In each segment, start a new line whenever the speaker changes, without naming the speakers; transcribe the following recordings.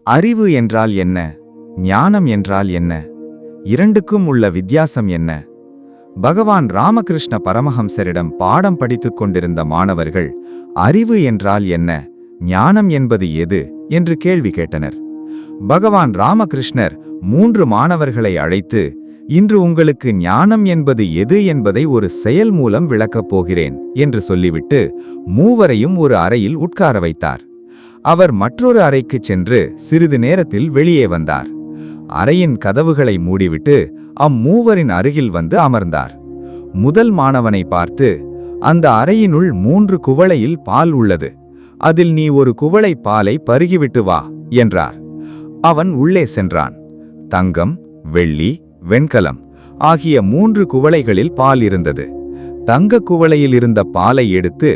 அறிவு என்றால் என்ன? ஞானம் என்றால் என்ன? இரண்டுக்கும் உள்ள வித்தியாசம் என்ன? பகவான் ராமகிருஷ்ண பரமஹம்சரிடம் பாடம் படித்துக் கொண்டிருந்த மாணவர்கள் அறிவு என்றால் என்ன, ஞானம் என்பது எது என்று கேள்வி கேட்டனர். பகவான் ராமகிருஷ்ணர் 3 மாணவர்களை அழைத்து, இன்று உங்களுக்கு ஞானம் என்பது எது என்பதை ஒரு செயல் மூலம் விளக்கப் போகிறேன் என்று சொல்லிவிட்டு மூவரையும் ஒரு அறையில் உட்கார வைத்தார். அவர் மற்றொரு அறைக்குச் சென்று சிறிது நேரத்தில் வெளியே வந்தார். அறையின் கதவுகளை மூடிவிட்டு அம்மூவரின் அருகில் வந்து அமர்ந்தார். முதல் மாணவனை பார்த்து, அந்த அறையினுள் 3 குவளையில் பால் உள்ளது, அதில் நீ ஒரு குவளை பாலை பருகிவிட்டு வா என்றார். அவன் உள்ளே சென்றான். தங்கம், வெள்ளி, வெண்கலம் ஆகிய 3 குவளைகளில் பால் இருந்தது. தங்க குவளையில் இருந்த பாலை எடுத்து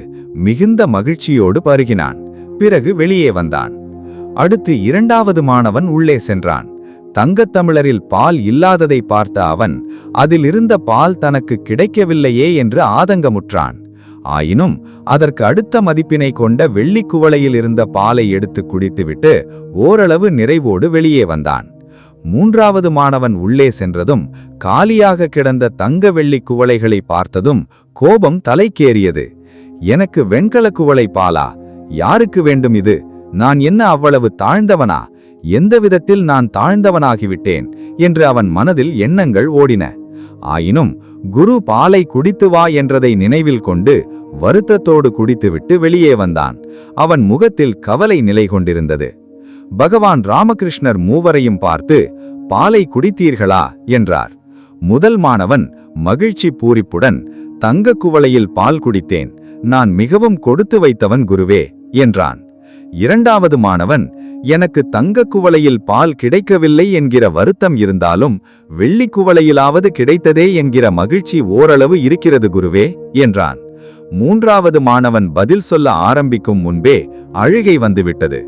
மிகுந்த மகிழ்ச்சியோடு பருகினான். பிறகு வெளியே வந்தான். அடுத்து 2வது மாணவன் உள்ளே சென்றான். தங்கத்தமிழரில் பால் இல்லாததை பார்த்த அவன் அதில் இருந்த பால் தனக்கு கிடைக்கவில்லையே என்று ஆதங்கமுற்றான். ஆயினும் அதற்கு அடுத்த மதிப்பினை கொண்ட வெள்ளி குவளையில் இருந்த பாலை எடுத்து குடித்துவிட்டு ஓரளவு நிறைவோடு வெளியே வந்தான். 3வது மாணவன் உள்ளே சென்றதும் காலியாக கிடந்த தங்க வெள்ளி குவளைகளை பார்த்ததும் கோபம் தலைக்கேறியது. எனக்கு வெண்கல குவளை பாலா? யாருக்கு வேண்டும் இது? நான் என்ன அவ்வளவு தாழ்ந்தவனா? எந்த விதத்தில் நான் தாழ்ந்தவனாகிவிட்டேன் என்று அவன் மனதில் எண்ணங்கள் ஓடின. ஆயினும் குரு பாலை குடித்து வா என்றதை நினைவில் கொண்டு வருத்தத்தோடு குடித்துவிட்டு வெளியே வந்தான். அவன் முகத்தில் கவலை நிலை கொண்டிருந்தது. பகவான் ராமகிருஷ்ணர் மூவரையும் பார்த்து, பாலை குடித்தீர்களா என்றார். முதல் மாணவன் மகிழ்ச்சி பூரிப்புடன், தங்க குவளையில் பால் குடித்தேன், நான் மிகவும் கொடுத்து வைத்தவன் குருவே என்றான். 2வது மாணவன், எனக்கு தங்க குவளையில் பால் கிடைக்கவில்லை என்கிற வருத்தம் இருந்தாலும் வெள்ளி குவளையிலாவது கிடைத்ததே என்கிற மகிழ்ச்சி ஓரளவு இருக்கிறது குருவே என்றான். 3வது மாணவன் பதில் சொல்ல ஆரம்பிக்கும் முன்பே அழுகை வந்துவிட்டது.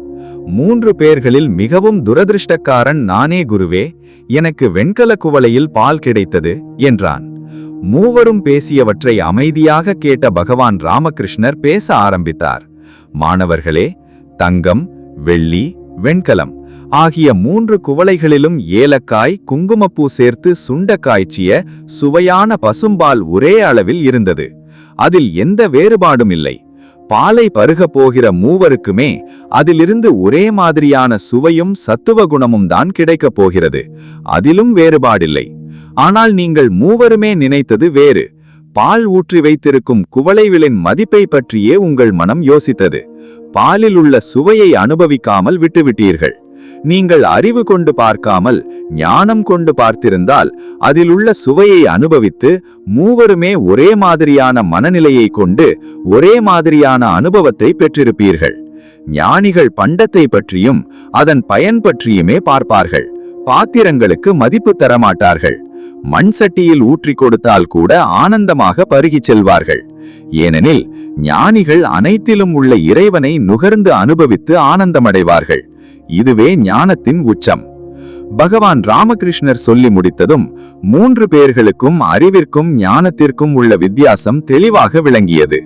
3 பேர்களில் மிகவும் துரதிருஷ்டக்காரன் நானே குருவே, எனக்கு வெண்கல குவளையில் பால் கிடைத்தது என்றான். மூவரும் பேசியவற்றை அமைதியாக கேட்ட பகவான் ராமகிருஷ்ணர் பேச ஆரம்பித்தார். மாணவர்களே, தங்கம், வெள்ளி, வெண்கலம் ஆகிய 3 குவளைகளிலும் ஏலக்காய், குங்குமப்பூ சேர்த்து சுண்ட காய்ச்சிய சுவையான பசும்பால் ஒரே அளவில் இருந்தது. அதில் எந்த வேறுபாடும் இல்லை. பாலை பருகப் போகிற மூவருக்குமே அதிலிருந்து ஒரே மாதிரியான சுவையும் சத்துவ குணமும் தான் கிடைக்கப் போகிறது. அதிலும் வேறுபாடில்லை. ஆனால் நீங்கள் மூவருமே நினைத்தது வேறு. பால் ஊற்றி வைத்திருக்கும் குவளைகளின் மதிப்பை பற்றியே உங்கள் மனம் யோசித்தது. பாலில் உள்ள சுவையை அனுபவிக்காமல் விட்டுவிட்டீர்கள். நீங்கள் அறிவு கொண்டு பார்க்காமல் ஞானம் கொண்டு பார்த்திருந்தால் அதில் உள்ள சுவையை அனுபவித்து மூவருமே ஒரே மாதிரியான மனநிலையை கொண்டு ஒரே மாதிரியான அனுபவத்தை பெற்றிருப்பீர்கள். ஞானிகள் பண்டத்தை பற்றியும் அதன் பயன் பற்றியுமே பார்ப்பார்கள். பாத்திரங்களுக்கு மதிப்பு தரமாட்டார்கள். மண் சட்டியில் ஊற்றி கொடுத்தால் கூட ஆனந்தமாக பருகிச் செல்வார்கள். ஏனெனில் ஞானிகள் அனைத்திலும் உள்ள இறைவனை நுகர்ந்து அனுபவித்து ஆனந்தமடைவார்கள். இதுவே ஞானத்தின் உச்சம். பகவான் ராமகிருஷ்ணர் சொல்லி முடித்ததும் 3 பேர்களுக்கும் அறிவிற்கும் ஞானத்திற்கும் உள்ள வித்தியாசம் தெளிவாக விளங்கியது.